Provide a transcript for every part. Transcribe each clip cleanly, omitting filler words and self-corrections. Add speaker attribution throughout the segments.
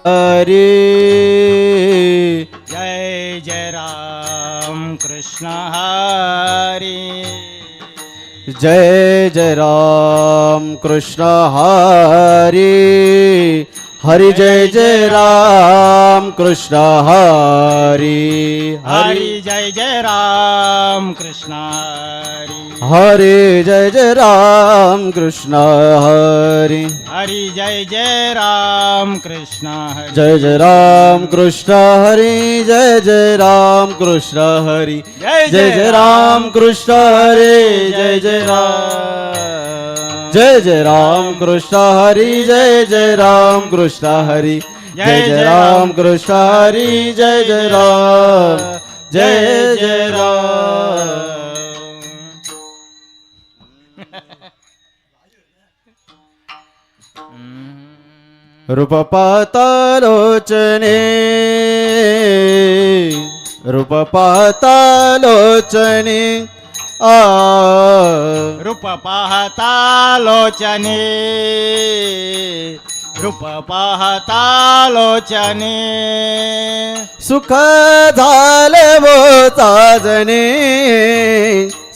Speaker 1: हरी
Speaker 2: जय जय राम कृष्ण हरी.
Speaker 1: जय जय राम कृष्ण हरी. हरी जय जय राम कृष्ण हरी.
Speaker 2: हरी जय जय राम कृष्ण हरी.
Speaker 1: हरी जय जय राम कृष्ण हरी.
Speaker 2: हरी जय जय राम कृष्ण हरी.
Speaker 1: जय जय राम कृष्ण हरी. जय जय राम कृष्ण हरी. जय जय राम कृष्ण हरी. जय जय राम. जय जय राम कृष्ण हरी. जय जय राम कृष्ण हरी. जय जय राम कृष्ण हरी. जय जय राम. जय जय राम. रूप पातालोचने. रूप पातालोचने.
Speaker 2: रूप पाहता लोचने. रूप पाहता लोचने.
Speaker 1: सुख झाले वो साजने.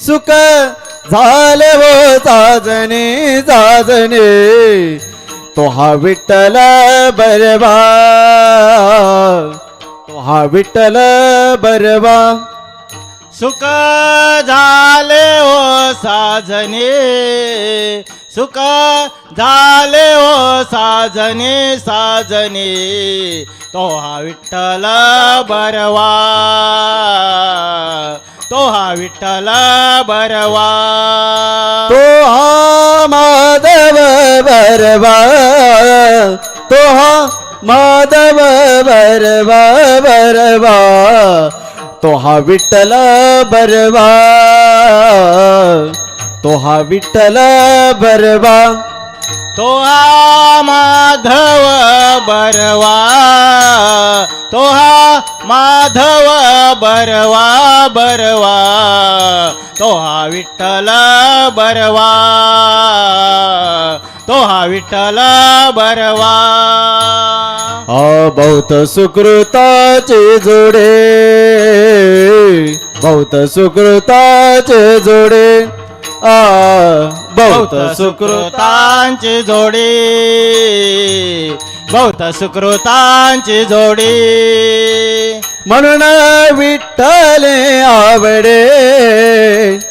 Speaker 1: सुख झाले वो साजने. साजने तो हा विठ्ठल बरवा. तो हा विठ्ठल बरवा.
Speaker 2: सुख झाले ओ साजने. सुख झाले ओ साजने. साजने तो हा विठ्ठल बरवा. तो हा विठ्ठल बरवा.
Speaker 1: तो हा माधव बरवा. तो हा माधव बरवा. बरवा तो हा विठ्ठल बरवा. तो हा विठ्ठल बरवा.
Speaker 2: तो हा माधव बरवा. तो हा माधव बरवा. बरवा तो हा विठ्ठल बरवा. तो हा विठ्ठल बरवा.
Speaker 1: बहुत सुकृताचे जोडे. बहुत सुकृताचे जोडे. बहुत सुकृत.
Speaker 2: सुकृतांची जोडी. बहुत सुकृतांची जोडी.
Speaker 1: म्हणून विठ्ठले आवडे.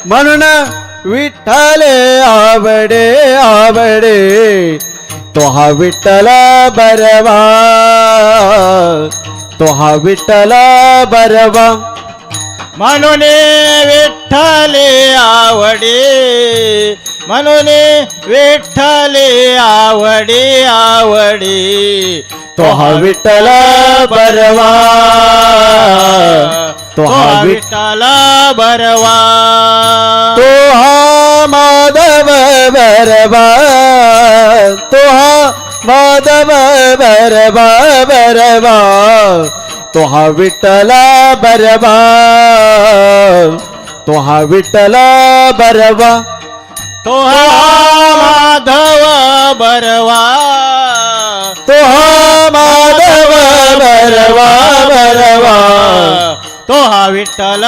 Speaker 1: म्हणून विठ्ठले आवडे. आवडे तो हा विठ्ठल बरवा. तो हा विठ्ठल बरवा.
Speaker 2: म्हणून विठ्ठले आवडे. म्हणून विठ्ठले आवडे. आवडे
Speaker 1: तो हा विठ्ठल बरवा. तो हा
Speaker 2: विठ्ठल बरवा.
Speaker 1: तो हा माधव बरवा. तो हा माधव बरवा. बरवा तो हा विठ्ठल बरवा. तो हा विठ्ठल बरवा.
Speaker 2: तो हा माधव बरवा.
Speaker 1: तो हा माधव बरवा. बरवा
Speaker 2: तो हा विठ्ठल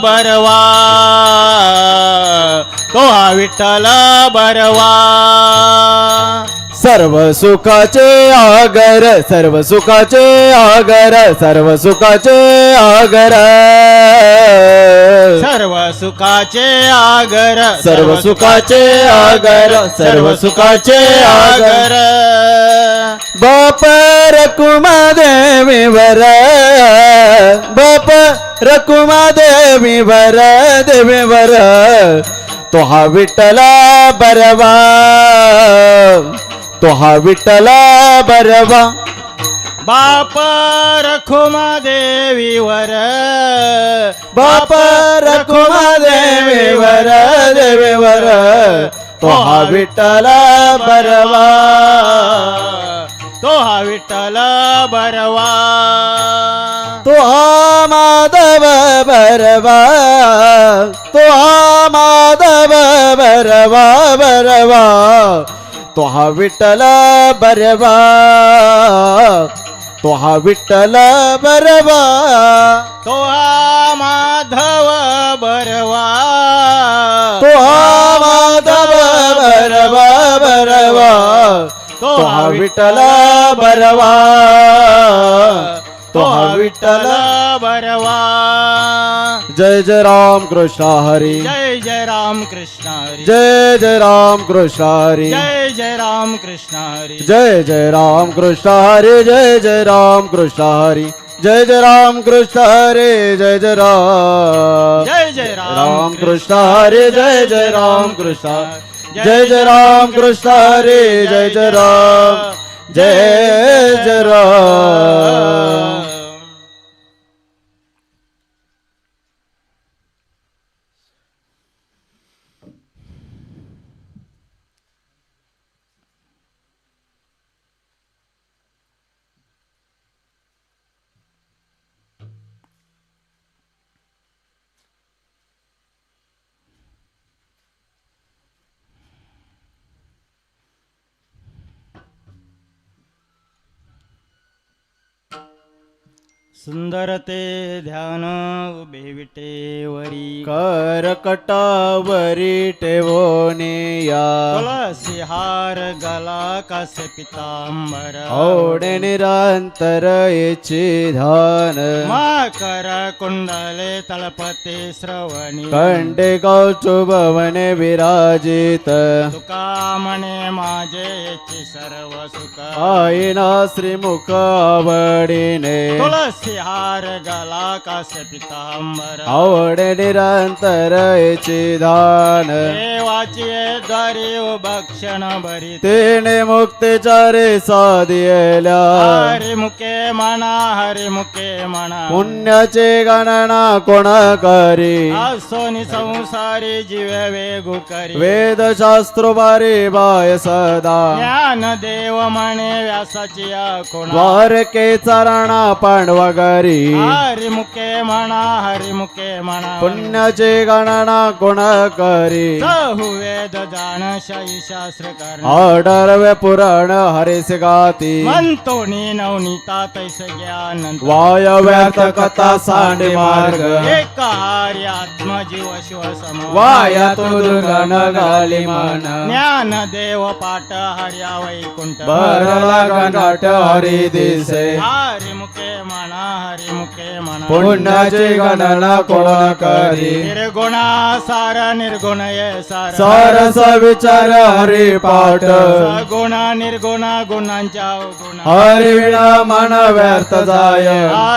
Speaker 2: बरवा. तो हा विठ्ठल बरवा.
Speaker 1: सर्व सुखाचे आगर. सर्व सुखाचे आगर. सर्व सुखाचे आगर.
Speaker 2: सर्व सुखाचे आगर.
Speaker 1: सर्व सुखाचे आगर. सर्व सुखाचे आगर. बाप रकुमा देवीवर. बाप रकुमा देवीवर. देवीवर तो हा विठ्ठल बरवा. तो हा विठ्ठल बरवा.
Speaker 2: बाप रखुमा देवीवर.
Speaker 1: बाप रकुमा देवीवर. देवीवर तो हा विठ्ठल बरवा.
Speaker 2: तो हा विठ्ठल बरवा.
Speaker 1: तो हा माधव बरवा. तो हा माधव बरवा. बरवा तो हा विठ्ठल बरवा. तो हा विठ्ठल बरवा
Speaker 2: तो हा माधव बरवा
Speaker 1: तो हा माधव बरवा बरवा तो हा विठ्ठल बरवा तो हा विठ्ठल
Speaker 2: बरवा
Speaker 1: जय जय राम कृष्ण हरी
Speaker 2: जय जय राम कृष्ण हरी
Speaker 1: जय जय राम कृष्ण हरी
Speaker 2: जय जय राम कृष्ण हरी
Speaker 1: जय जय राम कृष्ण हरी जय जय राम कृष्ण हरी जय जय राम कृष्ण हरी जय जय राम कृष्ण हरी जय जय राम कृष्ण जय जय राम कृष्ण हरी जय जय राम
Speaker 2: सुंदर ते ध्यान उभे विटेवरी
Speaker 1: करकटावरी ठेवोने या
Speaker 2: तुलसी हार गला कसे पितांबर
Speaker 1: ओढे निरंतर येची ध्यान
Speaker 2: मकर कुंडले तळपते श्रवणी
Speaker 1: कंडे कौचुभवने विराजित
Speaker 2: तुका म्हणे माझे याचे सर्व सुख
Speaker 1: आईना श्रीमुख आवडीने
Speaker 2: तुलसी हार गला कसे पितांबर
Speaker 1: आवडे निरंतर येची ध्यान
Speaker 2: देवाची द्वारी भक्षण भरी
Speaker 1: तेने मुक्तीचारे साधियल्या
Speaker 2: हरिमुखे म्हणा हरिमुखे म्हणा
Speaker 1: पुण्याचे गणना कोण करी
Speaker 2: असोनी संसारी जीवे वेगू करी
Speaker 1: वेद शास्त्र बारे बाय सदा
Speaker 2: ज्ञान देव म्हणे व्यासाची कोणा
Speaker 1: द्वारके चरणा पांडवा घरी
Speaker 2: हरिमुखे म्हणा हरिमुखे म्हणा
Speaker 1: पुण्याचे गणना कोण करी
Speaker 2: सहु वेद जाण शाही शास्त्र कर्ण
Speaker 1: आढळवे पुराण हरिस गाती
Speaker 2: म्हणतोनी नवनीता तैसे ज्ञान
Speaker 1: वाय व्यर्थ कथा सांडे मार्ग
Speaker 2: एक हारी आत्मजीव शिव सम
Speaker 1: वाया तो दुर्गण गाली मन
Speaker 2: ज्ञान देव पाठ हर्या वैकुंठ
Speaker 1: भरला गणाट हरी दिसे
Speaker 2: हरिमुखे म्हणा हरिमुखे म्हणा
Speaker 1: पुण्याची गणना कोण करी
Speaker 2: निर्गुणा सार निर्गुण ये सार
Speaker 1: सरस विचार हरी पाठ
Speaker 2: गुण निर्गुण गुणांच्या गुण
Speaker 1: हरी विना मन व्यर्थ जाय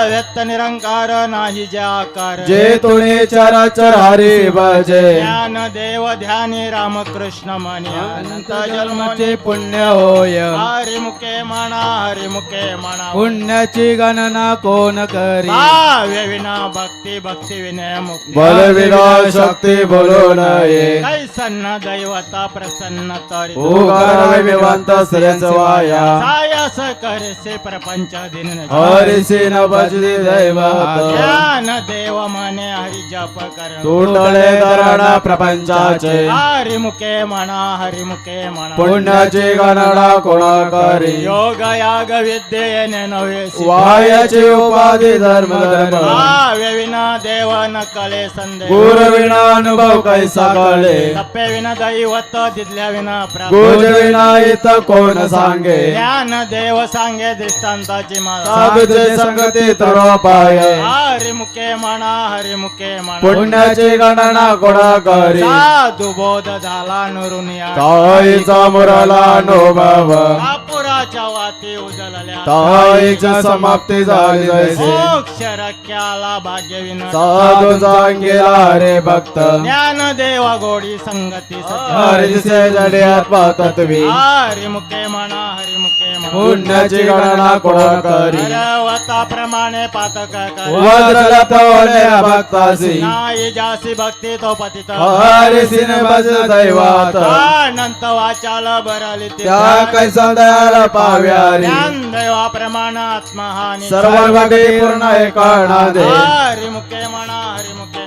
Speaker 2: व्यक्त निरंकार नाही ज्या आकार
Speaker 1: जे तुने चराचर हरी भजे
Speaker 2: ज्ञान देव ध्यानी रामकृष्ण म्हणे अनंत जन्मचे
Speaker 1: पुण्य होय
Speaker 2: हरिमुखे म्हणा हरिमुखे म्हणा
Speaker 1: पुण्याची गणना कोण करी
Speaker 2: भाव्य विना भक्ती भक्ती विनय मुक्ती
Speaker 1: बल विना शक्ती बोलू नये
Speaker 2: कैसन्न दैवता प्रसन्न तरी
Speaker 1: उगार विवंत श्रेयस वाया
Speaker 2: सायस करसे प्रपंच दिन
Speaker 1: हरिसी न भजली दैवत
Speaker 2: ज्ञान देव म्हणे हरि जप कर
Speaker 1: तुटले दरणा प्रपंचाचे
Speaker 2: हरिमुखे म्हणा हरिमुखे म्हणा
Speaker 1: पुण्याची गणना कोण करी
Speaker 2: योग याग विद्येने नव्हे
Speaker 1: वायाची उपाधी धर्म धर्म
Speaker 2: भाव्य विना देव न कळे संदेह
Speaker 1: गुरु विना अनुभव कैसा कळे
Speaker 2: तप्पे विना दैवत दिदल्या विना प्राप्त
Speaker 1: गुज विना इत कोण सांगे
Speaker 2: ज्ञान देव सांगे दृष्टांताची माळ
Speaker 1: साधूचे संगती तरोपाय
Speaker 2: हरिमुखे म्हणा हरिमुखे म्हणा
Speaker 1: पुण्याची गणना कोण करी
Speaker 2: साधू बोध झाला नुरुनिया
Speaker 1: ताईचा मुराला अनुभव
Speaker 2: कापुराच्या वाती उजळल्या
Speaker 1: ताईच्या समाप्ती झाली जैसे
Speaker 2: मोक्ष रक्याला भाग्य विना
Speaker 1: साधू सांगेला रे भक्त
Speaker 2: ज्ञान देवा गोडी संगती
Speaker 1: हरिसे जडे आत्मा तत्वी
Speaker 2: हरिमुखे म्हणा हरिमुखे म्हणा
Speaker 1: पुण्याची गणना कोण करी
Speaker 2: हरवता प्रमाणे पातक कर
Speaker 1: वज्रला तोले भक्तासी
Speaker 2: नाही जासी भक्ती तो पतित
Speaker 1: हरिसिने भज दैवात
Speaker 2: अनंत वाचाल बरली
Speaker 1: त्या कैसा दयाला पाव्यारी
Speaker 2: ज्ञान देवा प्रमाण आत्महानी
Speaker 1: सर्व भक्ती पूर्ण एकाणा दे
Speaker 2: हरिमुखे म्हणा हरिमुखे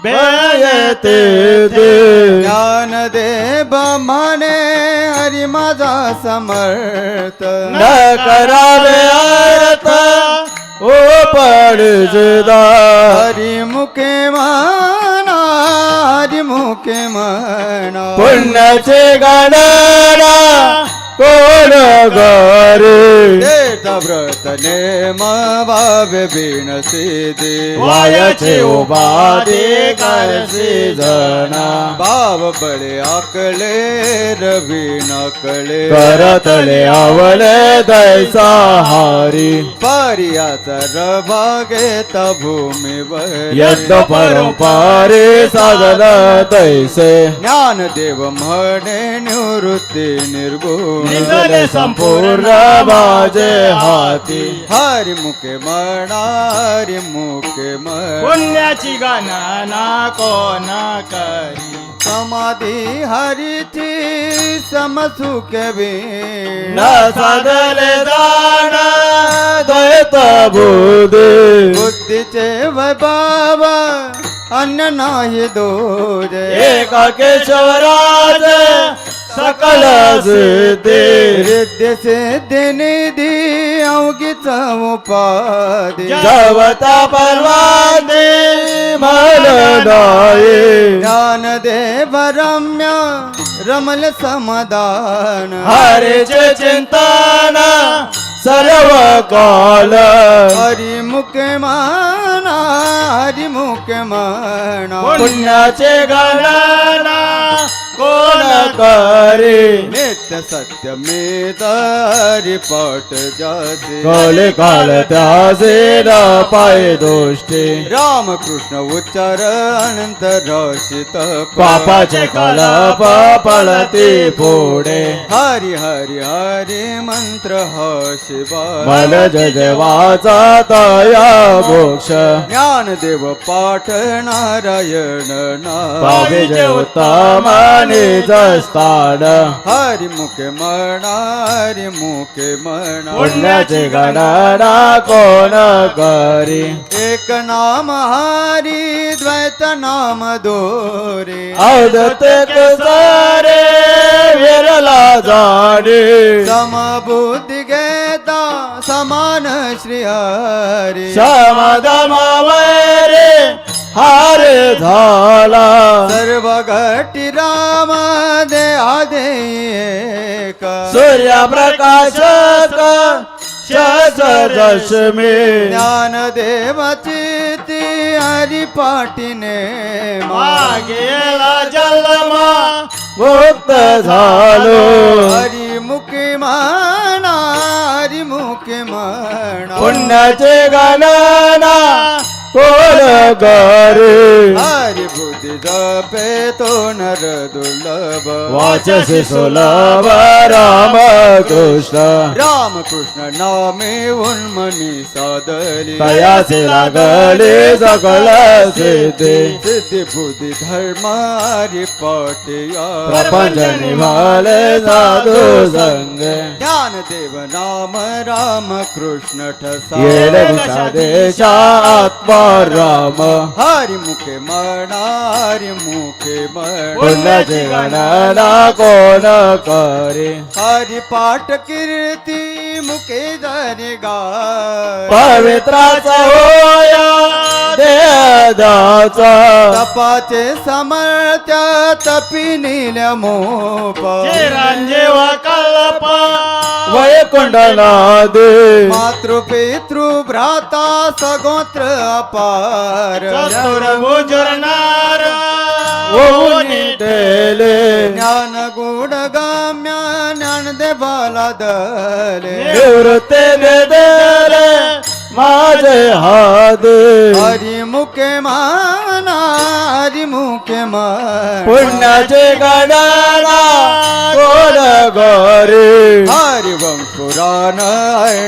Speaker 1: येते ते
Speaker 3: ज्ञानदेव म्हणे हरी माझा समर्थ
Speaker 1: न करावे अर्थ ओ पडजदा
Speaker 3: हरी मुखे म्हणा हरी मुखे म्हणा
Speaker 1: पुण्याचे गणना कोण गरे
Speaker 3: देत व्रत नेम भावे बिनसिदे
Speaker 1: वायाचे उपाधे करसे जना
Speaker 3: भाव बळे आकले रवी नकळे
Speaker 1: करतले आवले दैसा हारी
Speaker 3: पारियाचा रभागेत भूमीवर
Speaker 1: यज्ञ परंपारे साधन तैसे
Speaker 3: ज्ञानदेव म्हणे निवृत्ती निर्गुण
Speaker 1: निजले संपूर्ण माझे हाती
Speaker 3: हरी मुखे म्हणा हरी मुखे म्हण
Speaker 2: पुण्याची गणना कोण करी
Speaker 3: समाधी हरीची समसुख वीण
Speaker 1: न साधले दान दैत बुद्धे
Speaker 3: बुद्धीचे वैभव अन्य नाही दोरे
Speaker 1: एका केशवराज सकल सिद्धे
Speaker 3: रिद्ध सिद्धी निधी अवघीच उपाधी
Speaker 1: जवता परवाने मलदाये
Speaker 3: ज्ञानदेव रम्य रमल समाधान
Speaker 1: हरेचे चिंतन सर्व काल
Speaker 3: हरी मुखे म्हणा हरी मुखे म्हणा
Speaker 1: पुण्याचे गणना कोण करे
Speaker 3: नित्य सत्य मी तरी पट जाते
Speaker 1: कले काल त्याचे न पाय दोष्टी
Speaker 3: रामकृष्ण उच्चार अनंत रसित
Speaker 1: पापाचे कलप पळते पुढे
Speaker 3: हरी हरी हरी मंत्र ह शिवा
Speaker 1: मल जय वाचा तया मोक्ष
Speaker 3: ज्ञानदेव पाठ नारायण
Speaker 1: पावे जय उत्तम स्थान
Speaker 3: हरी मुखे म्हणा हरी मुखे म्हणा
Speaker 1: पुण्याचे गणना कोण करी
Speaker 3: एक नाम हरी द्वैत नाम दोरे
Speaker 1: अवधते सारे विरला जाणे
Speaker 3: समबुद्धी घेता समान श्री हरी
Speaker 1: समाधम वैरे हारे झाला
Speaker 3: सर्व घटी राम दे आदे एक
Speaker 1: सूर्य प्रकाशक दशमी
Speaker 3: ज्ञान देवाची ती हरी पाठीने
Speaker 2: मागेला जन्मा
Speaker 1: मुक्त झालो
Speaker 3: हरी मुखी म्हणा हरी मुखी म्हणा
Speaker 1: पुण्याचे गणना कोण करे
Speaker 3: हरी बुद्धी जपे तो नर दुर्लभ
Speaker 1: वाचसे सुलभ राम कृष्ण
Speaker 3: रामकृष्ण नामे उन्मनी सादली
Speaker 1: तयाचे लागले सकल सिद्धे
Speaker 3: सिद्धी बुद्धी धर्म हरी पाटिया
Speaker 1: प्रपंच निभाले साधू संग
Speaker 3: ज्ञानदेव नाम राम कृष्ण ठसा
Speaker 1: येले दिशा देशा आत्मा राम
Speaker 3: हरी मुखे म्हणा हरी मुखे म्हण
Speaker 1: पुण्याचे गणना कोण करे
Speaker 3: हरी पाठ कीर्ती मुखे धरे गाय
Speaker 1: पवित्राचा होया देदाचा
Speaker 3: तपाचे समर्थ तपी नील मोप
Speaker 2: चिरंजीव कल्प
Speaker 1: वैकुंडनादे
Speaker 3: मातृ पितृ भ्राता सगोत्र अपार
Speaker 2: चतुर्भुजरनार
Speaker 1: ओनी तेले
Speaker 3: ज्ञान गुण गम्य ज्ञान देवाला दले
Speaker 1: निवृत्ते बेदले माझे हात
Speaker 3: हरी मुखे म्हणा हरी मुखे म्हण
Speaker 1: पुण्याचे गणना कोण गौरी
Speaker 3: हरिवंश पुराण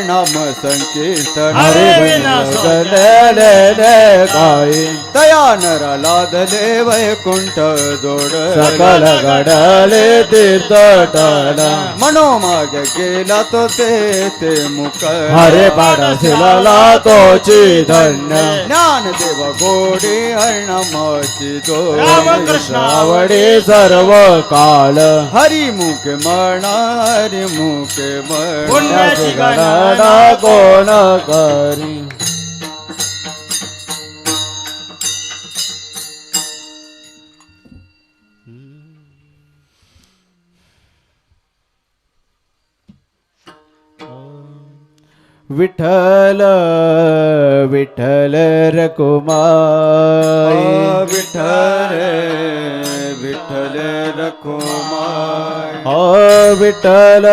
Speaker 3: नाम संकीर्तन
Speaker 2: हरे विना
Speaker 1: गले गाई
Speaker 3: तया नर लादले वैकुंठ जोड
Speaker 1: सकल घडले तीर्थटन
Speaker 3: मनोमाग गेला तो ते मुख
Speaker 1: हरे पाडसिला तोची धन्य
Speaker 3: ज्ञानदेव गोडी हरिनामाची जो
Speaker 2: रामकृष्ण
Speaker 1: आवडे सर्व काल
Speaker 3: हरिमुख म्हणा हरिमुख म्हणा
Speaker 2: पुण्याची
Speaker 1: गणना कोण करी विठ्ठल विठ्ठल रकुमाई
Speaker 3: विठ्ठल विठ्ठल रखुमाई
Speaker 1: विठ्ठल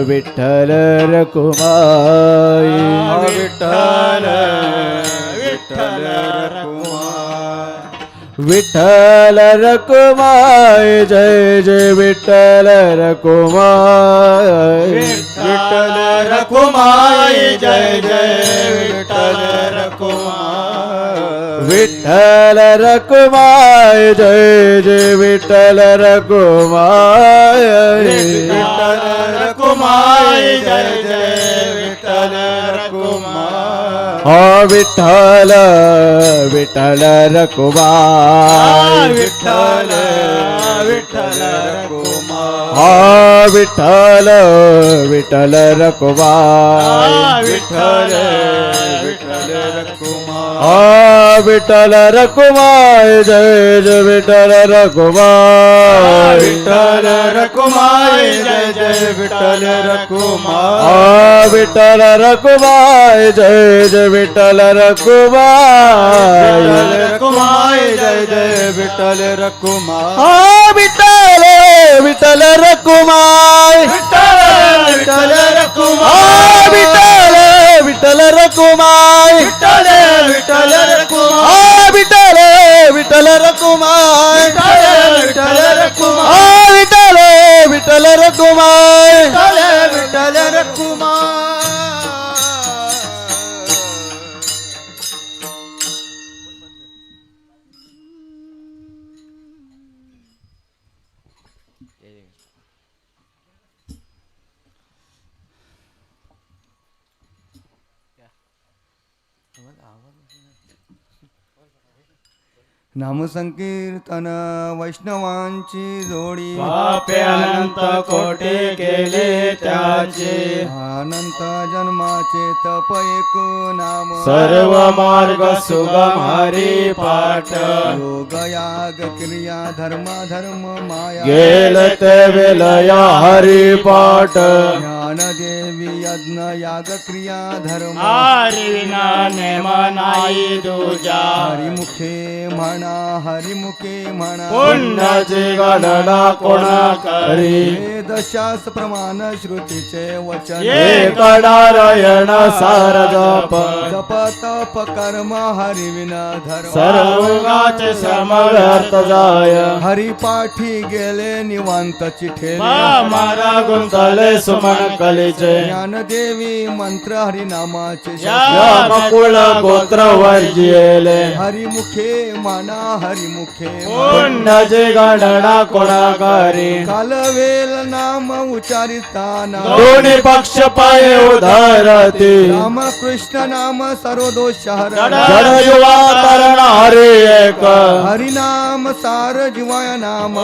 Speaker 1: विठ्ठल रकुमाई
Speaker 3: विठ्ठल विठ्ठल रखुमाई
Speaker 1: विठ्ठल रकुमाई जय जय विठ्ठल रकुमाई
Speaker 3: विठ्ठल रखुमाई जय जय विठ्ठल रखुमाई
Speaker 1: विठ्ठल रकुमाई जय जय विठ्ठल रकुमाई
Speaker 3: विठ्ठल रखुमाई जय जय विठ्ठल रखुमाई
Speaker 1: विठ्ठल विठ्ठल रकुमाई
Speaker 3: विठ्ठल विठ्ठल रखुमाई
Speaker 1: विठ्ठल विठ्ठल रकुमाई
Speaker 3: विठ्ठल विठ्ठल रखुमाई
Speaker 1: विठ्ठल रकुमाई जय जय विठ्ठल रकुमाई
Speaker 3: विठ्ठल रखुमाई जय जय विठ्ठल रखुमाई
Speaker 1: विठ्ठल रकुमाई जय जय विठ्ठल रकुमाई
Speaker 3: रखुमाई जय जय विठ्ठल रखुमाई
Speaker 1: विठ्ठल विठ्ठल रकुमाई
Speaker 3: विठ्ठल रखुमाई
Speaker 1: विठ्ठल विठ्ठल रकुमाई
Speaker 3: विठ्ठल विठ्ठल रखुमाई
Speaker 1: विठ्ठल विठ्ठल रकुमाई
Speaker 3: विठ्ठल रखुमाई
Speaker 1: विठ्ठल विठ्ठल रकुमाई
Speaker 3: विठ्ठल रखुमाई नामसंकीर्तन वैष्णवांची जोडी
Speaker 2: पापे अनंत कोटी केले त्याचे
Speaker 3: अनंत जन्माचे तप एक नाम
Speaker 1: सर्व मार्ग सुगम हरी पाठ
Speaker 3: योग याग क्रिया धर्म धर्म माया
Speaker 1: गेल ते विलया हरी पाठ
Speaker 3: ज्ञानदेवी यज्ञ याग क्रिया धर्म
Speaker 2: हरी विना नेम नाही दूजा
Speaker 3: हरिमुखे म्हणा हरिमुखे म्हणा
Speaker 1: पुण्याची गणना कोण करी
Speaker 3: वेदशास्त्र प्रमाण श्रुतीचे वचन
Speaker 1: एक नारायण सार जप
Speaker 3: जप तप कर्म हरिविना धर्म
Speaker 2: सर्वाचे
Speaker 1: समव्यर्थ जाय
Speaker 3: हरिपाठी गेले निवांत चिठेले
Speaker 2: मारा
Speaker 1: गुंतले सुमन कलीचे
Speaker 3: ज्ञानदेवी मंत्र हरिनामाचे
Speaker 2: या
Speaker 1: मकुळ गोत्र वर्जिले
Speaker 3: हरिमुखे म्हणा हरिमुखे
Speaker 1: पुण्याची गणना कोण करी
Speaker 3: कालवेल नाम उच्चारिताना
Speaker 1: दोन्ही पक्ष पाय उधारती
Speaker 3: राम कृष्ण नाम सर्वदोष हर
Speaker 1: जड युवा तरण हरी एक
Speaker 3: हरिनाम सार जीवाय नाम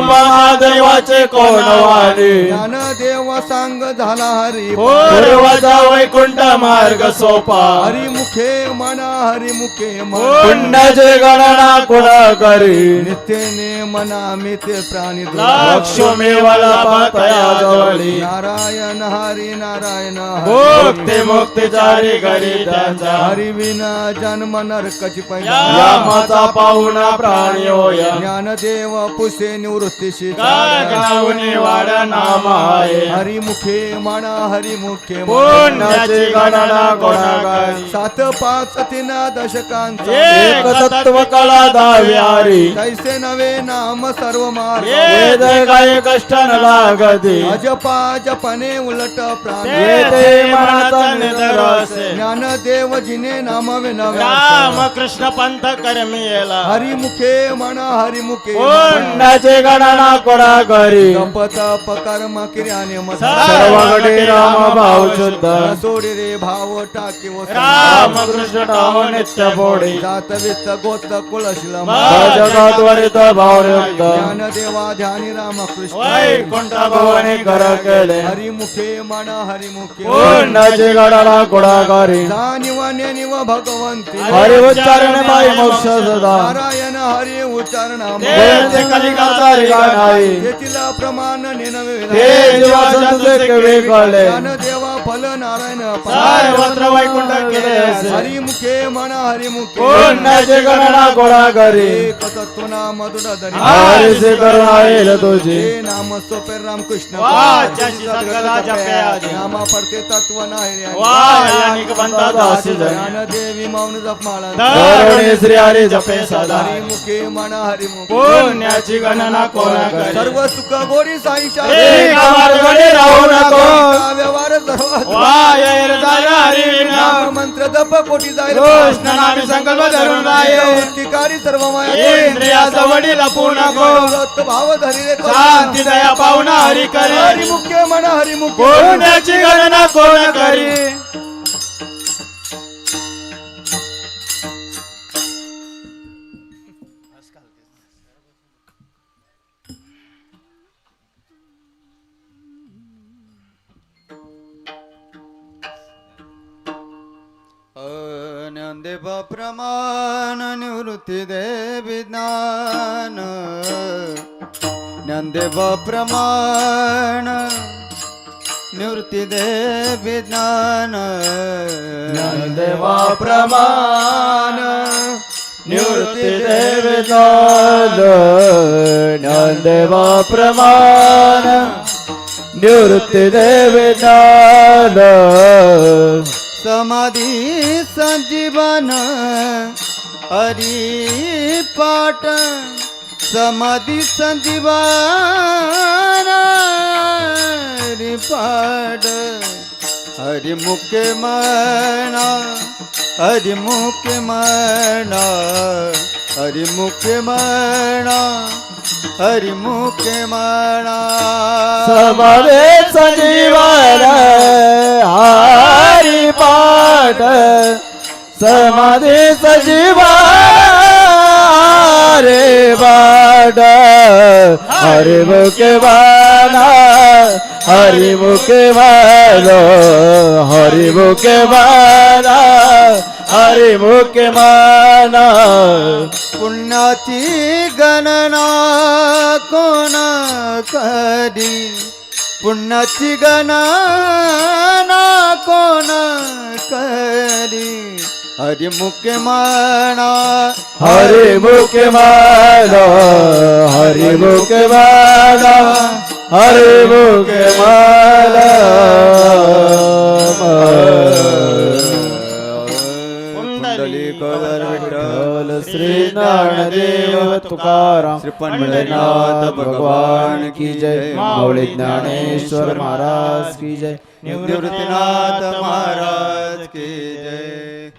Speaker 1: महादेवाचे कोण वाणी
Speaker 3: ज्ञानदेव सांग झाला हरी
Speaker 1: पूर्वजा वैकुंठ मार्ग सोपा
Speaker 3: हरिमुखे म्हणा हरिमुखे म्हणा
Speaker 1: पुण्याची गणना कोण करी
Speaker 3: नित्यने मना मी ते प्राणी
Speaker 1: लक्ष्मी वल्लभतया जोडी
Speaker 3: नारायण हरी नारायण
Speaker 1: मुक्ती मुक्तीचारी घरी त्यांचा
Speaker 3: हरी विना जन्म नरकची पैदा
Speaker 1: यामाचा पाहुणा प्राणी होय
Speaker 3: ज्ञानदेव पुसे निवृत्तीशी
Speaker 2: गावनी वाड नाम आहे
Speaker 3: हरिमुखे म्हणा हरिमुखे
Speaker 1: पुण्याची गणना कोण करी
Speaker 3: सात पाच तीन दशकांचा
Speaker 1: एक तत्व कळा दाव्यारी
Speaker 3: तैसे नवे नाम सर्व मार्ग
Speaker 1: वेद काय कष्ट न लागते
Speaker 3: अजपा जपने उलट प्राण
Speaker 1: येते मनाचा निदरस
Speaker 3: ज्ञानदेव जिने नामवे नव्या
Speaker 2: राम कृष्ण पंथ कर्मियेला
Speaker 3: हरिमुखे म्हणा हरिमुखे
Speaker 1: पुण्याचे गणना कोणा करी
Speaker 3: गपत पकर्म क्रियाने मत
Speaker 1: सर्व घडी राम भाव शुद्ध
Speaker 3: सोडी रे भाव टाकी व
Speaker 2: राम
Speaker 1: कृष्ण नाम नित्य पोडी
Speaker 3: जात वित्त गोत कुलशिल
Speaker 1: जगात वरित भावयुक्त
Speaker 3: ज्ञानदेवा ध्यानी राम कृष्ण
Speaker 2: वैकुंठ
Speaker 1: भवानी कर केले
Speaker 3: हरिमुखे म्हणा हरिमुखे
Speaker 1: पुण्याचे गणना कोणा करी
Speaker 3: जाणीव नेनिव भगवंती
Speaker 1: हरि उच्चारण बाई मोक्ष सदा
Speaker 3: नारायण हरी उच्चारण
Speaker 1: जयते कलिकाचा रिगा नाही
Speaker 3: तेथील प्रमाण नेनवे
Speaker 1: हे जीवाचं तुझे केवे कळले
Speaker 3: ज्ञानदेवा फल नारायण
Speaker 1: सर्वत्र वैकुंठ केले असे
Speaker 3: हरिमुखे म्हणा हरिमुखे
Speaker 1: पुण्याचे गणना कोणा करी
Speaker 3: एक तत्व नाम दुडधरी
Speaker 1: हरी से करुणा येईल तुझी
Speaker 3: हे नाम सोपे रामकृष्ण
Speaker 2: वाच्याशी सद्गदा जपयादी.
Speaker 3: नामा पडते तत्व नाही रे
Speaker 2: वायानिक बंधा दासी जन
Speaker 3: ज्ञानदेवी मौन जपमाळा
Speaker 1: करुणे श्री हरी जपे सदा
Speaker 3: हरिमुखे म्हणा हरिमुखे
Speaker 2: पुण्याची गणना कोणा करी
Speaker 3: सर्व सुख गोरी साईशा
Speaker 2: एका मार्गाने राहू नको
Speaker 3: व्यवहार सर्व
Speaker 2: वायर जाय हरी विना
Speaker 3: नाम मंत्र जप कोटी जाय
Speaker 2: कृष्ण नामी संकल्प धरून राय
Speaker 3: वृत्तिकारी सर्व माया
Speaker 2: इंद्रियाचा वडील लपू नको
Speaker 3: व्रत भाव धरी रे
Speaker 2: शांती दया पाहुणा हरी करी
Speaker 3: हरिमुखे म्हणा हरिमुखे
Speaker 2: पुण्याची गणना कोण करी
Speaker 3: ज्ञानदेव प्रमाण निवृत्ती दे विज्ञान ज्ञानदेव प्रमाण निवृत्ती दे विज्ञान
Speaker 1: ज्ञानदेवा प्रमाण निवृत्ती देव ज्ञान ज्ञानदेवा प्रमाण निवृत्ती देव ज्ञान
Speaker 3: समाधी संजीवन हरी पाठ समाधी संजीवन हरी पाठ हरि मुखे मना हरि मुखे मना हरि मुखे मना हरि मुखे मना
Speaker 1: समाधे संजीवन हरि पाठ समाधि सजीवन रे पाठ हरि मुखे वाला हरि मुखे वालो हरि मुखे वाला हरि मुखे माना
Speaker 3: पुण्याची गणना कोण करी पुण्याची गणना कोण करी हरि मुखे म्हणा
Speaker 1: हरि मुखे माना हरि मुखे माना हरि मुखे माना विठ्ठल श्री ज्ञानदेव तुकाराम श्री पंढरीनाथ भगवान की जय माऊली ज्ञानेश्वर महाराज की जय
Speaker 3: निवृत्तीनाथ महाराज की जय.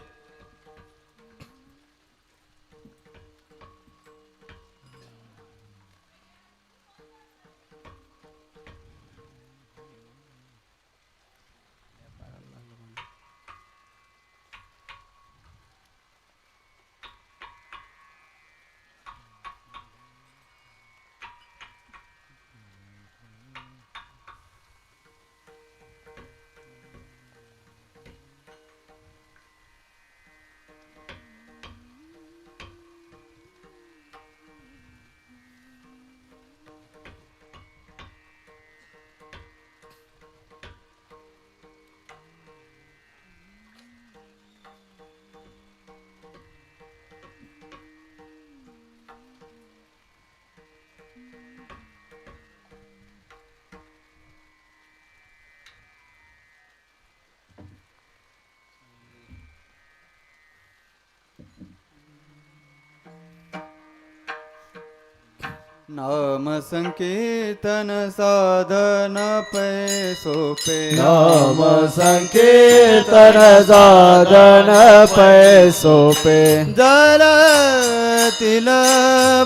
Speaker 3: नाम संकीर्तन साधन पै सोपे
Speaker 1: नाम संकीर्तन साधन पै सोपे
Speaker 3: जलतील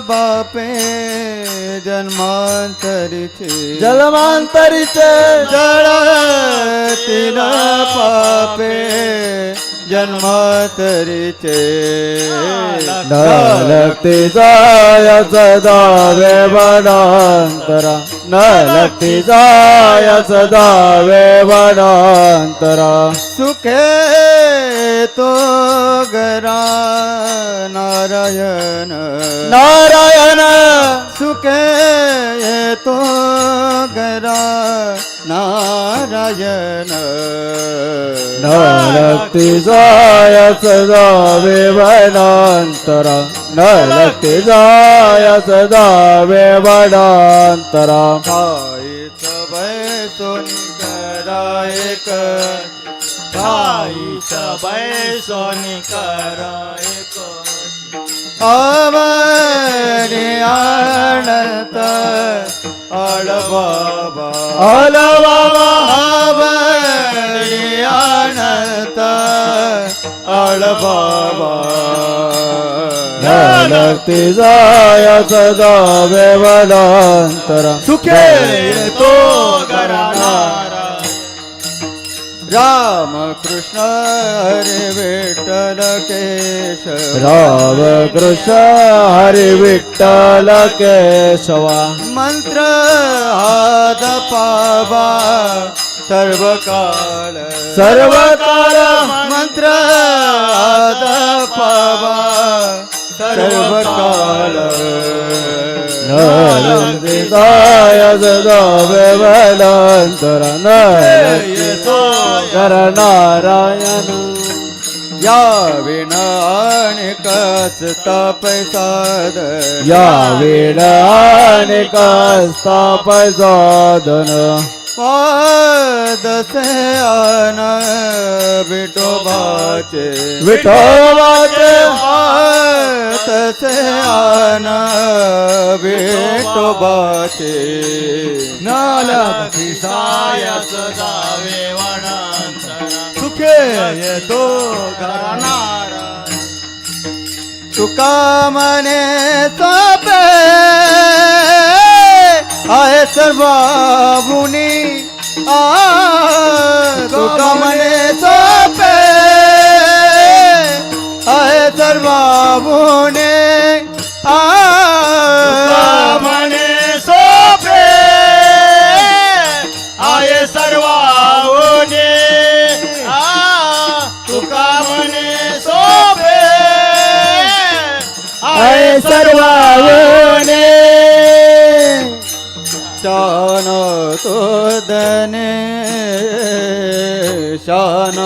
Speaker 3: बापे जन्मांतरीचे
Speaker 1: जलमांतरीचे
Speaker 3: जळतील पापे जन्मांतरीचे
Speaker 1: न लगती जाय सदावे वनांतरा न लगती जाय सदावे वनांतरा
Speaker 3: सुखे तो गरा नारायण
Speaker 1: नारायण
Speaker 3: सुखे तो गरा नारायण
Speaker 1: न लगती जाय सदावे वनांतरा न लगती जाय सदावे वनांतरा
Speaker 3: ठाईच बैसून करा एक
Speaker 2: ठाईच बैसोनी करायक
Speaker 3: आवरे आणत आळ बाबा
Speaker 1: आल बाबा
Speaker 3: आवरे आणत आळ बाबा
Speaker 1: न लगती जाय सदावे वनांतरा
Speaker 3: सुखे
Speaker 2: तो घराणारा
Speaker 3: राम कृष्ण हरे विठ्ठल केशव
Speaker 1: राम कृष्ण हरी विठ्ठल केशवा
Speaker 3: मंत्र हात पावा सर्व काळ
Speaker 1: सर्व काळ
Speaker 3: मंत्र हात पावा सर्व काळ
Speaker 1: न लगती जाय सदावे वनांतरा न कर नारायण
Speaker 3: या विना आणि कस पैसाद
Speaker 1: या वेळ आणि स्थाप साधन
Speaker 3: पादसे आन विठोबाचे
Speaker 1: विठोबाचे
Speaker 3: तसे आन विठोबाचे
Speaker 2: लगती जाय सदावे वनांतरा
Speaker 3: सुखे येतो
Speaker 2: घराणारा
Speaker 3: तुका मने सोपे आहे सर्वांनी तुका मने सोपे आहे सर्वांनी
Speaker 2: म्हणे सोपे आये सर्वांनी तुका म्हणे सोपे
Speaker 1: आहे सर्वांनी
Speaker 3: शान तो दने शान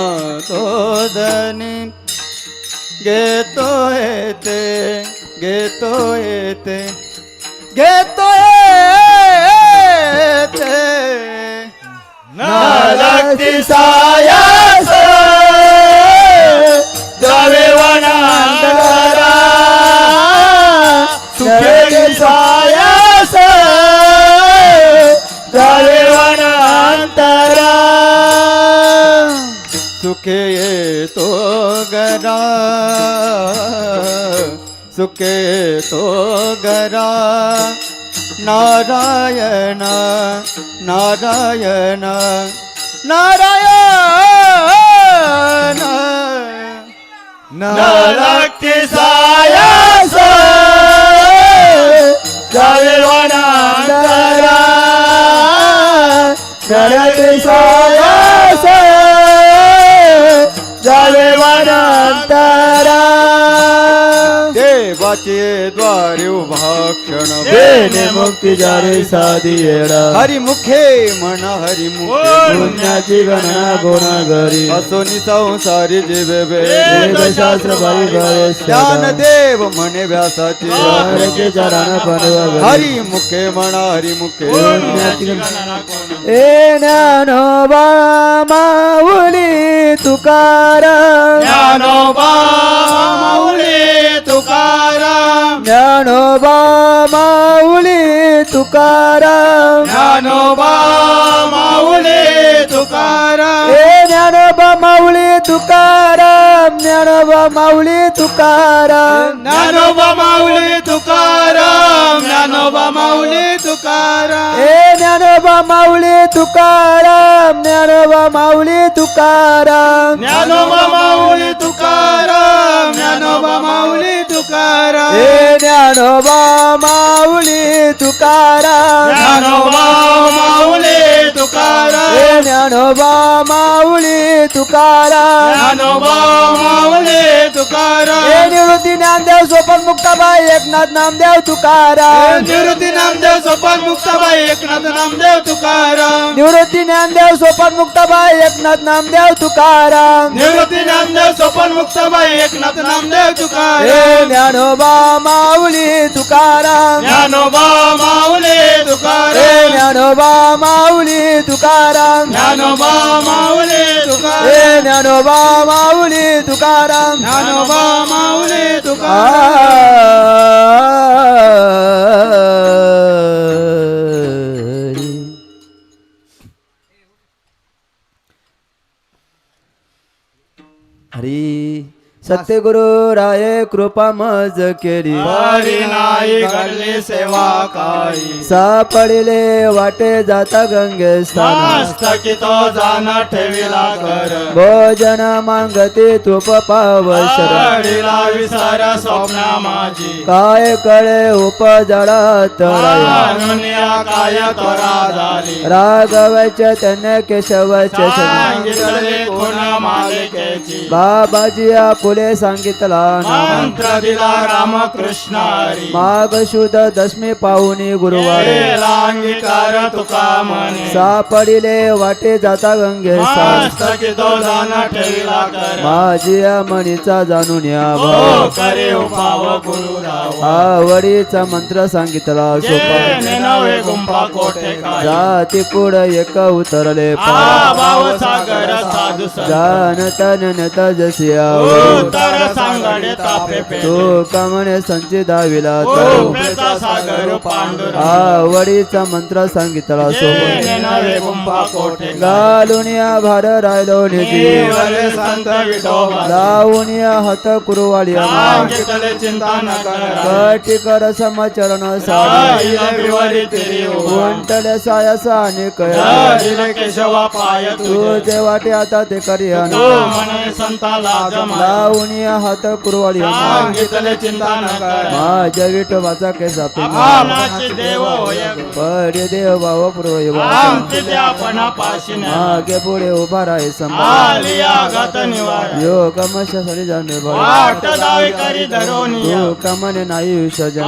Speaker 3: तो दने घेतो येते घेतो येते घेतो येते
Speaker 2: न लगती सायास जावे वनांतरा सुखे सायास जावे वनांतरा
Speaker 3: सुखे येतो गरा सुखे तो गरा नारायण नारायण नारायण
Speaker 2: न लगती सायास जावे वनांतरा
Speaker 1: करते सायास जावे वनांतरा
Speaker 3: देवाचे द्वारे उभा क्षण
Speaker 1: देणे मुक्ती जारे साधी येडा
Speaker 3: हरिमुखे म्हणा हरिमुखे
Speaker 1: पुण्याची गणना गुणा घरी
Speaker 3: असोनी संसारी जीवे
Speaker 1: वेदशास्त्र परिभवे
Speaker 3: ज्ञान देव म्हणे व्यासाचे
Speaker 1: हरके चरण पडवा घरी
Speaker 3: हरिमुखे म्हणा हरिमुखे
Speaker 1: पुण्याची
Speaker 2: गणना कोण
Speaker 1: ए ज्ञानोबा माऊली तुकाराम
Speaker 2: ज्ञानोबा माऊली तुकाराम
Speaker 1: ज्ञानोबा माऊली तुकाराम
Speaker 3: ज्ञानोबा माऊली तुकाराम
Speaker 1: ए ज्ञानोबा माऊली तुकाराम ज्ञानोबा माऊली तुकाराम
Speaker 3: ज्ञानोबा माऊली तुकाराम ज्ञानोबा माऊली तुकाराम
Speaker 1: ए ज्ञानोबा माऊली तुकाराम ज्ञानोबा माऊली तुकाराम
Speaker 3: ज्ञानोबा माऊली तुकाराम ज्ञानोबा माऊली तुकाराम
Speaker 1: ए ज्ञानोबा माऊली तुकाराम
Speaker 3: ज्ञानोबा माऊली तुकाराम
Speaker 1: ए ज्ञानोबा माऊली तुकाराम
Speaker 3: ज्ञानोबा माऊली तुकाराम
Speaker 1: ए निवृत्ती ज्ञानदेव सोपन मुक्ताबाई एकनाथ नामदेव तुकाराम
Speaker 3: निवृत्ती नामदेव सोपान मुक्ताबाई एकनाथ नामदेव तुकाराम
Speaker 1: निवृत्ती ज्ञानदेव सोपन मुक्ताबाई एकनाथ नामदेव तुकाराम
Speaker 3: निवृत्ती नामदेव सोपान मुक्ताबाई एकनाथ नामदेव तुकाराम
Speaker 1: ए ज्ञानोबा माऊली तुकाराम
Speaker 3: ज्ञानोबा माऊली
Speaker 1: ए
Speaker 3: तुकाराम
Speaker 1: ज्ञानोबा माऊली तुकाराम
Speaker 3: ज्ञानोबा माऊली तुकाराम
Speaker 1: ए ज्ञानोबा माऊली तुकाराम
Speaker 3: ज्ञानोबा माऊली तुकाराम
Speaker 1: हरी सत्यगुरु राये कृपा मज केली
Speaker 3: हरी नाही घडली सेवा काही
Speaker 1: सापडिले वाटे जाता गंगे स्थान
Speaker 3: मस्तकी तो जाण ठेविला कर
Speaker 1: भोजन मागते तूप पावशर
Speaker 3: हरीला विसर स्वप्न माझी
Speaker 1: काय कळे उपजळा तळाया
Speaker 3: अनुन्या काय तोरा झाली
Speaker 1: राघवचे त्याने केशवचे
Speaker 3: सांगितले कोण मालिकेची
Speaker 1: बाबाजी फुले सांगितला नाम
Speaker 3: मंत्र दिला रामकृष्ण हरी
Speaker 1: माघ शुद्ध दशमी पाहुणी गुरुवारी
Speaker 3: अंगीकार तुका म्हणे
Speaker 1: सापडिले वाटे जाता गंगे स्थान
Speaker 3: मस्तकी तो जाण ठेविला कर
Speaker 1: माझी मणीचा जाणून या
Speaker 3: ओ करे उपाव गुरु राव
Speaker 1: आवडीचा मंत्र सांगितला सोपा
Speaker 3: नवे गुंफा कोठे काय
Speaker 1: जाती पुढे एक उतरले
Speaker 3: भाव सागर साधू
Speaker 1: जानत नत जसिया
Speaker 3: तर सांगडे तापे पे
Speaker 1: तो कमने संचित दाविला
Speaker 3: पेचा सागर पांडुरा
Speaker 1: आवडीचा मंत्र सांगितला सोपा
Speaker 3: नवे गुंफा कोठे
Speaker 1: घालून या भार राहिलो निधी
Speaker 3: वरे संत विठोबा
Speaker 1: लावून या हात कुरुवाळी
Speaker 3: सांगितले चिंता न करा
Speaker 1: कटी कर समचरण साडी
Speaker 3: साई विवरी तेरी
Speaker 1: उंटले सायासा अनेक
Speaker 3: दिले केशवा पाय
Speaker 1: तू
Speaker 3: तुझे
Speaker 1: जे वाटे आता ते करिया
Speaker 3: तो म्हणे संताला जमा
Speaker 1: लावून या हात कुरुवाळी
Speaker 3: सांगितले चिंता न करा
Speaker 1: माझ्या विठोबाचा केसा
Speaker 3: आपणाची देव होय
Speaker 1: पडे देव भाव पुरवा
Speaker 3: आमची त्या पणापाशी
Speaker 1: मागे पुढे उभा राहे संभा
Speaker 3: आलिया गत निवार
Speaker 1: यो कमशासाठी जाणे
Speaker 3: वाट दावे करी धरोनी
Speaker 1: तू कमने नाही विसर्जन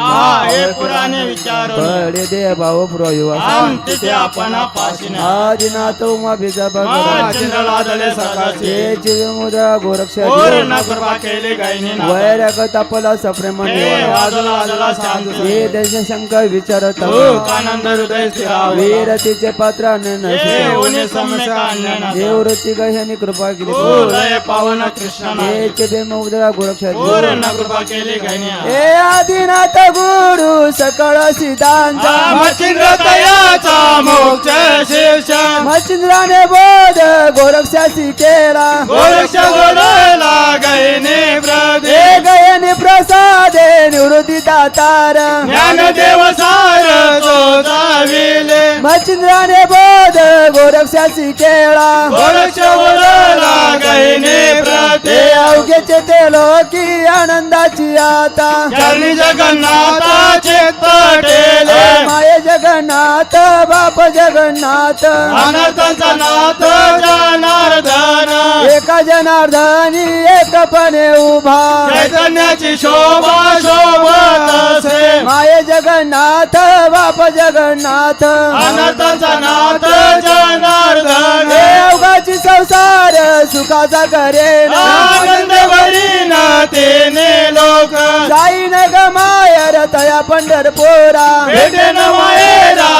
Speaker 3: हे पुराणे विचारून
Speaker 1: पडे देव भाव पुरवा
Speaker 3: आमची त्या पणापाशी
Speaker 1: आदिनाथ उमा बिजा बघा
Speaker 3: चंद्रला दले सकाळची
Speaker 1: हे जीव मुद्रा गोरक्ष
Speaker 3: पूर्ण कृपा केली गायनी ना
Speaker 1: वैरग तपला सप्रेम
Speaker 3: वाजला वाजला शांत
Speaker 1: हे देश शंकर विचारत
Speaker 3: आनंद हृदय स्थिरावे
Speaker 1: वीरतीचे पात्र
Speaker 3: उन्हे सम्यक अन्य ना
Speaker 1: देवृत्ती गह्यानी कृपा केली
Speaker 3: लय पावन कृष्ण ना
Speaker 1: हे चिबे मुद्रा गोरक्ष
Speaker 3: पूर्ण कृपा केली गायनी
Speaker 1: हे आदिनाथ गुरु सकळ सिद्धांचा
Speaker 3: मचिंद्र तयाचा मोक्ष शीर्ष
Speaker 1: मच्छिंद्राने बोध गोरक्षासी केला
Speaker 3: गोरक्ष गोडला गैने प्रदे
Speaker 1: हे गयनी प्रसादे निवृत्ती दातार
Speaker 3: ज्ञानदेव सार तो जाविले
Speaker 1: मच्छिंद्राने बोध गोरक्षासी केला
Speaker 3: गोरक्ष गोडला गैने प्रदे
Speaker 1: हे अवघेचे ते लोकी आनंदाची आता
Speaker 3: चरणी जगन्नाथाचे तटेले
Speaker 1: माये जगन्नाथ बाप जगन्नाथ
Speaker 3: अनर्थांचा नाथ जनार्दन
Speaker 1: एका जनार्दनी एकपणे उभा
Speaker 3: चैतन्याची शोभा शोभत असे
Speaker 1: माये जगन्नाथ बाप जगन्नाथ
Speaker 3: अनर्थांचा नाथ जनार्दन
Speaker 1: हे अवघाची संसार सुखाचा करेन
Speaker 3: आनंद भरीन तेने लोक
Speaker 1: जाईन ग मायर तया पंढरपुरा
Speaker 3: भेटेन मायेरा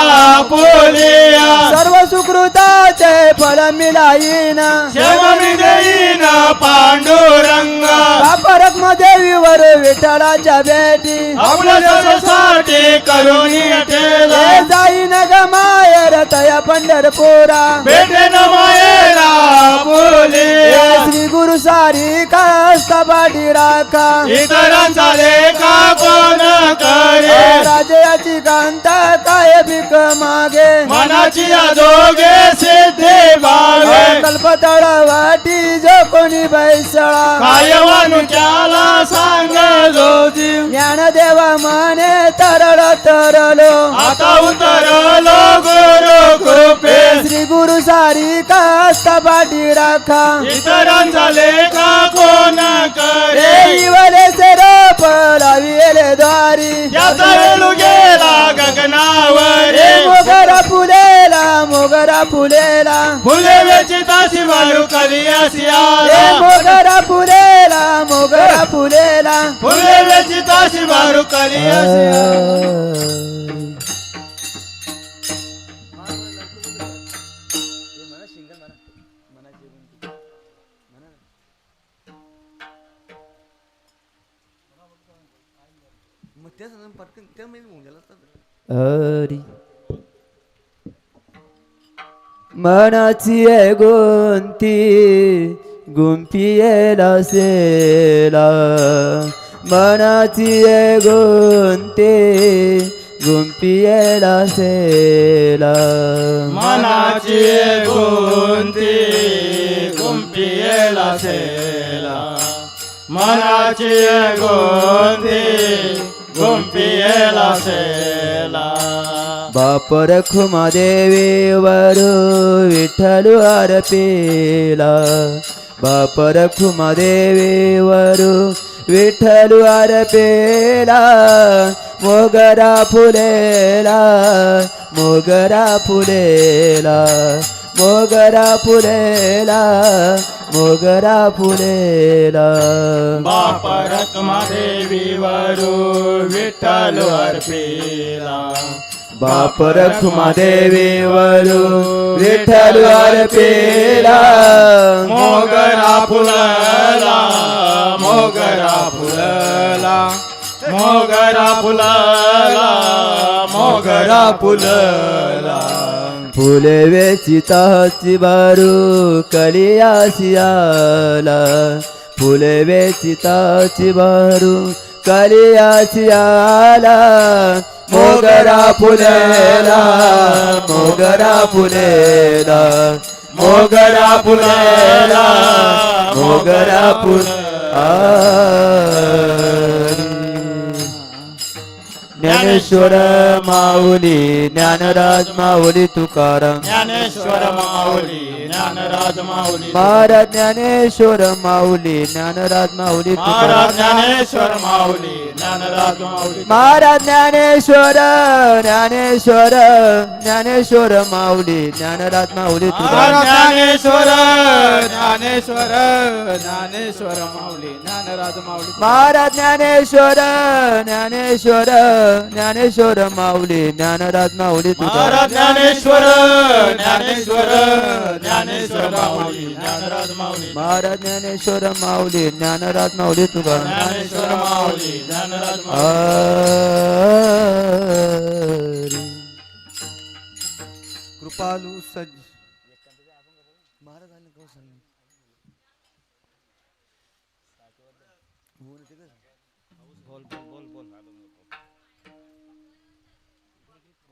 Speaker 3: पोलिया
Speaker 1: सर्व सुकृताचे फळ मिळाईन
Speaker 3: क्षम मी देईन पांडुरंग
Speaker 1: बापर
Speaker 3: रखमादेवीवर विठ्ठलाच्या भेटी
Speaker 2: आपल्या देशासाठी करून ठेला
Speaker 3: हे जाईन ग मायर तया पंढरपुरा
Speaker 2: भेटेन मायेला बोले
Speaker 3: हे श्री गुरु सारी कास्ता पाठी राखा
Speaker 2: इतरांचा लेखा कोण करे
Speaker 3: राजयाची कांता काय भीक मागे
Speaker 2: मनाची दोघे सिद्धे भावे
Speaker 3: कल्पतळ वाटी जो कोणी बैसळा
Speaker 2: काय वानुक्याला सांग जोजी
Speaker 3: ज्ञानदेवा माने तरळ तरलो
Speaker 2: आता उतरलो गुरु कृपे
Speaker 3: श्री गुरु सारी कास्ता पाठी राखा
Speaker 2: इतरांचा लेखा कोण करे
Speaker 3: इवले सेरोप लाविले द्वारी
Speaker 2: याचा वेळू गेला गगनावर
Speaker 3: मोगरा फुलेला मोगरा फुलेला
Speaker 2: फुले वेची ताशी मारू कधी
Speaker 3: ए मोगरा फुलेला मोगरा फुलेला
Speaker 2: फुले वेची ताशी मारू कधी
Speaker 3: हरी मनाची गुंती गुंपियेला सेला मनाची गुंती गुंपियेला सेला
Speaker 2: मनाची गुंती गुंपियेला सेला मनाची गुंती गुंपियेला सेला
Speaker 3: बाप रखुमा देवीवर विठ्ठल आरपेला बाप रखुमा देवीवर विठ्ठल आरपेला मोगरा फुलेला मोगरा फुलेला मोगरा फुलेला मोगरा फुलेला
Speaker 2: बाप रखमा देवीवरू विठ्ठल अर्पिला
Speaker 3: बाप रखुमा देवीवर विठ्ठल अर्पिला
Speaker 2: मोगरा फुलला मोगरा फुलला मोगरा फुलला मोगरा फुलला
Speaker 3: फुले वेचिताची बारू कलियासियाला फुले वेचिताची बारू कलियासियाला मोगरा फुलेला मोगरा फुलेला मोगरा फुलेला मोगरा फुलेला ज्ञानेश्वर माऊली ज्ञानराज माऊली तुकाराम
Speaker 2: ज्ञानेश्वर माऊली ज्ञानराज माऊली
Speaker 3: महाराज ज्ञानेश्वर माऊली ज्ञानराज माऊली
Speaker 2: महाराज
Speaker 3: तुकाराम
Speaker 2: ज्ञानेश्वर माऊली ज्ञानराज माऊली
Speaker 3: महाराज ज्ञानेश्वर ज्ञानेश्वर ज्ञानेश्वर माऊली ज्ञानराज माऊली तुकाराम
Speaker 2: महाराज ज्ञानेश्वर ज्ञानेश्वर ज्ञानेश्वर माऊली ज्ञानराज माऊली
Speaker 3: महाराज ज्ञानेश्वर ज्ञानेश्वर ज्ञानेश्वर माऊली ज्ञानराज माऊली
Speaker 2: महाराज
Speaker 3: तुकाराम
Speaker 2: ज्ञानेश्वर ज्ञानेश्वर ज्ञानेश्वर माऊली ज्ञानराज माऊली
Speaker 3: महाराज ज्ञानेश्वर माऊली ज्ञानराज माऊली तुकाराम
Speaker 2: ज्ञानेश्वर माऊली ज्ञानराज माऊली
Speaker 3: हरी.
Speaker 1: कृपालू सज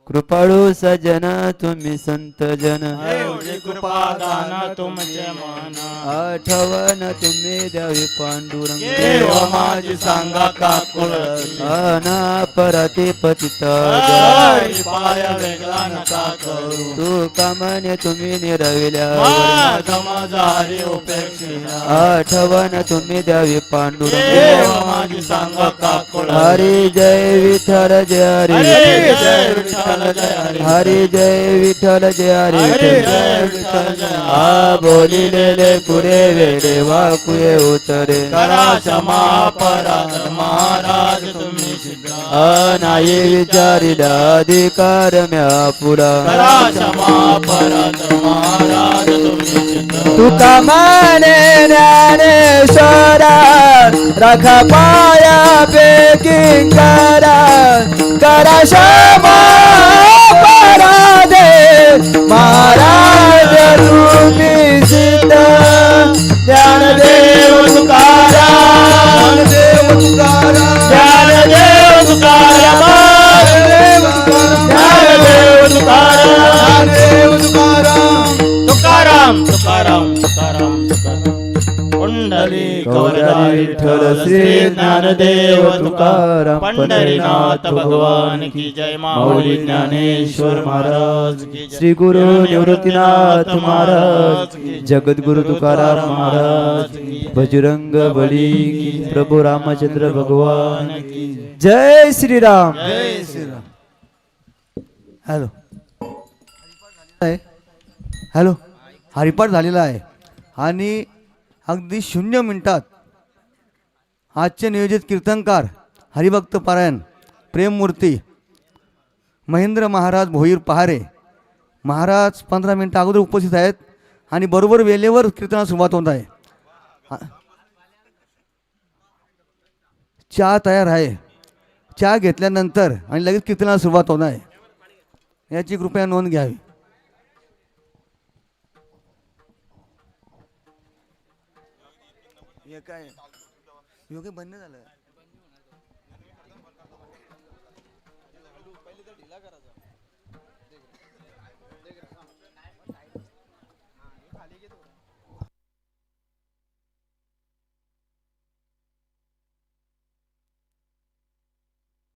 Speaker 3: कृपाळू सजन तुम्ही संत जन
Speaker 2: एवढी कृपा दान तुमचे मन
Speaker 3: आठवण तुम्ही द्यावी पांडुरंग
Speaker 2: केव माझी सांगा काकुळ
Speaker 3: अना परती पतिता
Speaker 2: पाय वेगळा नका करू
Speaker 3: तू कामने तुम्ही निरविल्या
Speaker 2: माझी उपेक्षिला
Speaker 3: आठवण तुम्ही द्यावी पांडुरंग
Speaker 2: केव माझी सांगा काकुळ
Speaker 3: हरी जय विठ्ठल जय हरी
Speaker 2: जय विठ्ठल जय हरी
Speaker 3: हरी जय विठ्ठल जय हरी
Speaker 2: जय विठ्ठल जय
Speaker 3: आ बोलिलेले पुरे वेळे वाकुये उतरे
Speaker 2: करा क्षमा अपराध महाराज तुम्ही सिद्ध
Speaker 3: नाही विचारिला अधिकार म्या पुरा
Speaker 2: करा क्षमा अपराध महाराज तुम्ही सिद्ध
Speaker 3: तुका माने ज्ञानेश्वरा रखा पाया बेकिंग करा क्षमा पराधे महाराज रूपी सिद्ध ज्ञानदेव तुकाराम
Speaker 2: ज्ञानदेव तुकाराम ज्ञानदेव तुकाराम तुकाराम तुकाराम तुकाराम कुंडली कवरदा विठ्ठल श्री ज्ञानदेव तुकाराम पंढरीनाथ भगवान की जय माऊली ज्ञानेश्वर महाराज की जय
Speaker 3: श्री गुरु निवृत्तीनाथ महाराज जगद्गुरु तुकाराम महाराज बजरंग बली की प्रभु रामचंद्र भगवान की जय श्री राम.
Speaker 2: जय श्रीराम.
Speaker 3: हॅलो हॅलो हरिपाठ झालेला आहे आणि अगदी 0 मिनिटात आजचे नियोजित कीर्तनकार हरिभक्त पारायण प्रेममूर्ती महेंद्र महाराज भोईर पहारे महाराज 15 मिनिटं अगोदर उपस्थित आहेत आणि बरोबर वेळेवर कीर्तनाला सुरुवात होत आहे. चहा तयार आहे. चहा घेतल्यानंतर आणि लगेच कीर्तनाला सुरुवात होणार आहे. याची कृपया नोंद घ्यावी. हे काय योग्य बंद झालं.